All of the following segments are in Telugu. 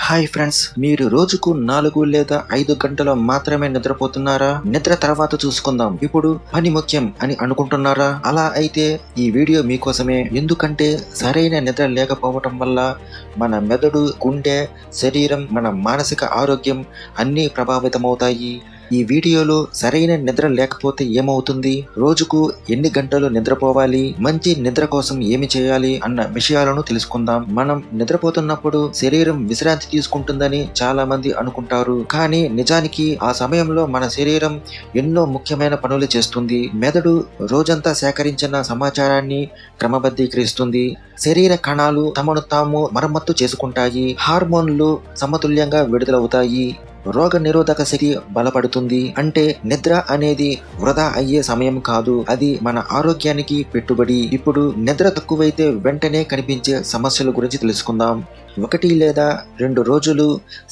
హాయ్ ఫ్రెండ్స్, మీరు రోజుకు 4 లేదా 5 గంటలు మాత్రమే నిద్రపోతున్నారా? నిద్ర తర్వాత చూసుకుందాం, ఇప్పుడు పని ముఖ్యం అని అనుకుంటున్నారా? అలా అయితే ఈ వీడియో మీకోసమే. ఎందుకంటే సరైన నిద్ర లేకపోవటం వల్ల మన మెదడు, గుండె, శరీరం, మన మానసిక ఆరోగ్యం అన్నీ ప్రభావితమవుతాయి. ఈ వీడియోలో సరైన నిద్ర లేకపోతే ఏమవుతుంది, రోజుకు ఎన్ని గంటలు నిద్రపోవాలి, మంచి నిద్ర కోసం ఏమి చేయాలి అన్న విషయాలను తెలుసుకుందాం. మనం నిద్రపోతున్నప్పుడు శరీరం విశ్రాంతి తీసుకుంటుందని చాలా మంది అనుకుంటారు, కానీ నిజానికి ఆ సమయంలో మన శరీరం ఎన్నో ముఖ్యమైన పనులు చేస్తుంది. మెదడు రోజంతా సేకరించిన సమాచారాన్ని క్రమబద్ధీకరిస్తుంది. శరీర కణాలు తమను తాము మరమ్మత్తు చేసుకుంటాయి. హార్మోన్లు సమతుల్యంగా విడుదలవుతాయి. రోగ నిరోధక శక్తి బలపడుతుంది. అంటే నిద్ర అనేది వృధా అయ్యే సమయం కాదు, అది మన ఆరోగ్యానికి పెట్టుబడి. ఇప్పుడు నిద్ర తక్కువైతే వెంటనే కనిపించే సమస్యల గురించి తెలుసుకుందాం. 1 లేదా 2 రోజులు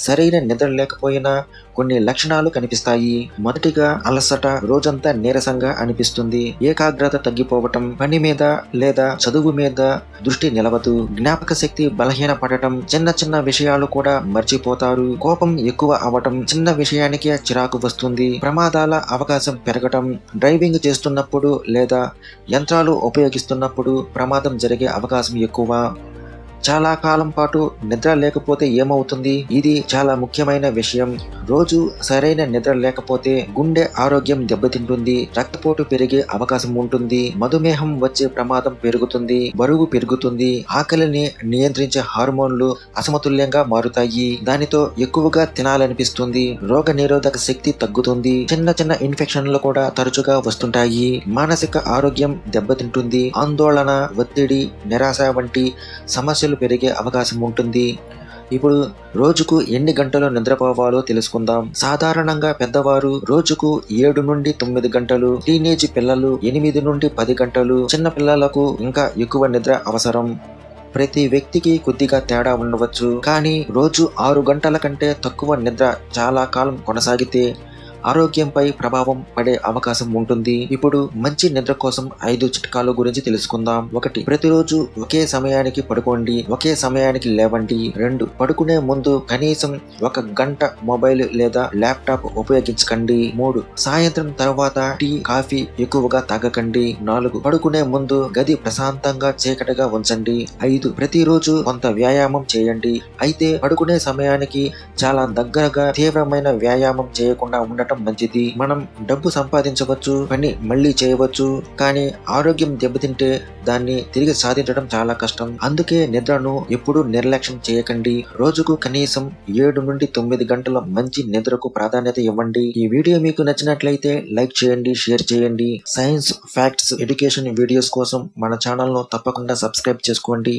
సరైన నిద్ర లేకపోయినా కొన్ని లక్షణాలు కనిపిస్తాయి. మొదటిగా అలసట, రోజంతా నీరసంగా అనిపిస్తుంది, ఏకాగ్రత తగ్గిపోవటం, పని మీద లేదా చదువు మీద దృష్టి నిలవదు, జ్ఞాపక శక్తి బలహీనపడటం, చిన్న చిన్న విషయాలు కూడా మర్చిపోతారు, కోపం ఎక్కువ అవటం, చిన్న విషయానికే చిరాకు వస్తుంది, ప్రమాదాల అవకాశం పెరగటం, డ్రైవింగ్ చేస్తున్నప్పుడు లేదా యంత్రాలు ఉపయోగిస్తున్నప్పుడు ప్రమాదం జరిగే అవకాశం ఎక్కువ. చాలా కాలం పాటు నిద్ర లేకపోతే ఏమవుతుంది, ఇది చాలా ముఖ్యమైన విషయం. రోజు సరైన నిద్ర లేకపోతే గుండె ఆరోగ్యం దెబ్బతింటుంది, రక్తపోటు పెరిగే అవకాశం ఉంటుంది, మధుమేహం వచ్చే ప్రమాదం పెరుగుతుంది, బరువు పెరుగుతుంది, ఆకలిని నియంత్రించే హార్మోన్లు అసమతుల్యంగా మారుతాయి, దానితో ఎక్కువగా తినాలనిపిస్తుంది, రోగ నిరోధక శక్తి తగ్గుతుంది, చిన్న చిన్న ఇన్ఫెక్షన్లు కూడా తరచుగా వస్తుంటాయి, మానసిక ఆరోగ్యం దెబ్బతింటుంది, ఆందోళన, ఒత్తిడి, నిరాశ వంటి సమస్యలు పెరిగే అవకాశం ఉంటుంది. ఇప్పుడు రోజుకు ఎన్ని గంటలు నిద్రపోవాలో తెలుసుకుందాం. సాధారణంగా పెద్దవారు రోజుకు 7 నుండి 9 గంటలు, టీనేజ్ పిల్లలు 8 నుండి 10 గంటలు, చిన్న పిల్లలకు ఇంకా ఎక్కువ నిద్ర అవసరం. ప్రతి వ్యక్తికి కొద్దిగా తేడా ఉండవచ్చు, కానీ రోజు 6 గంటల కంటే తక్కువ నిద్ర చాలా కాలం కొనసాగితే ఆరోగ్యంపై ప్రభావం పడే అవకాశం ఉంటుంది. ఇప్పుడు మంచి నిద్ర కోసం 5 చిట్కాల గురించి తెలుసుకుందాం. 1. ప్రతిరోజు ఒకే సమయానికి పడుకోండి, ఒకే సమయానికి లేవండి. 2. పడుకునే ముందు కనీసం 1 గంట మొబైల్ లేదా ల్యాప్టాప్ ఉపయోగించకండి. 3. సాయంత్రం తర్వాత టీ, కాఫీ ఎక్కువగా తాగకండి. 4. పడుకునే ముందు గది ప్రశాంతంగా చీకటిగా ఉంచండి. 5. ప్రతిరోజు కొంత వ్యాయామం చేయండి, అయితే పడుకునే సమయానికి చాలా దగ్గరగా. తీవ్రమైన వ్యాయామం చేయకుండా ఉండటం మంచిది. మనం డబ్బు సంపాదించవచ్చు, పని మళ్ళీ చేయవచ్చు, కానీ ఆరోగ్యం దెబ్బతింటే దాన్ని తిరిగి సాధించడం చాలా కష్టం. అందుకే నిద్రను ఎప్పుడూ నిర్లక్ష్యం చేయకండి. రోజుకు కనీసం 7 నుండి 9 గంటల మంచి నిద్రకు ప్రాధాన్యత ఇవ్వండి. ఈ వీడియో మీకు నచ్చినట్లయితే లైక్ చేయండి, షేర్ చేయండి. సైన్స్, ఫ్యాక్ట్స్, ఎడ్యుకేషన్ వీడియోస్ కోసం మన ఛానల్ ను తప్పకుండా సబ్స్క్రైబ్ చేసుకోండి.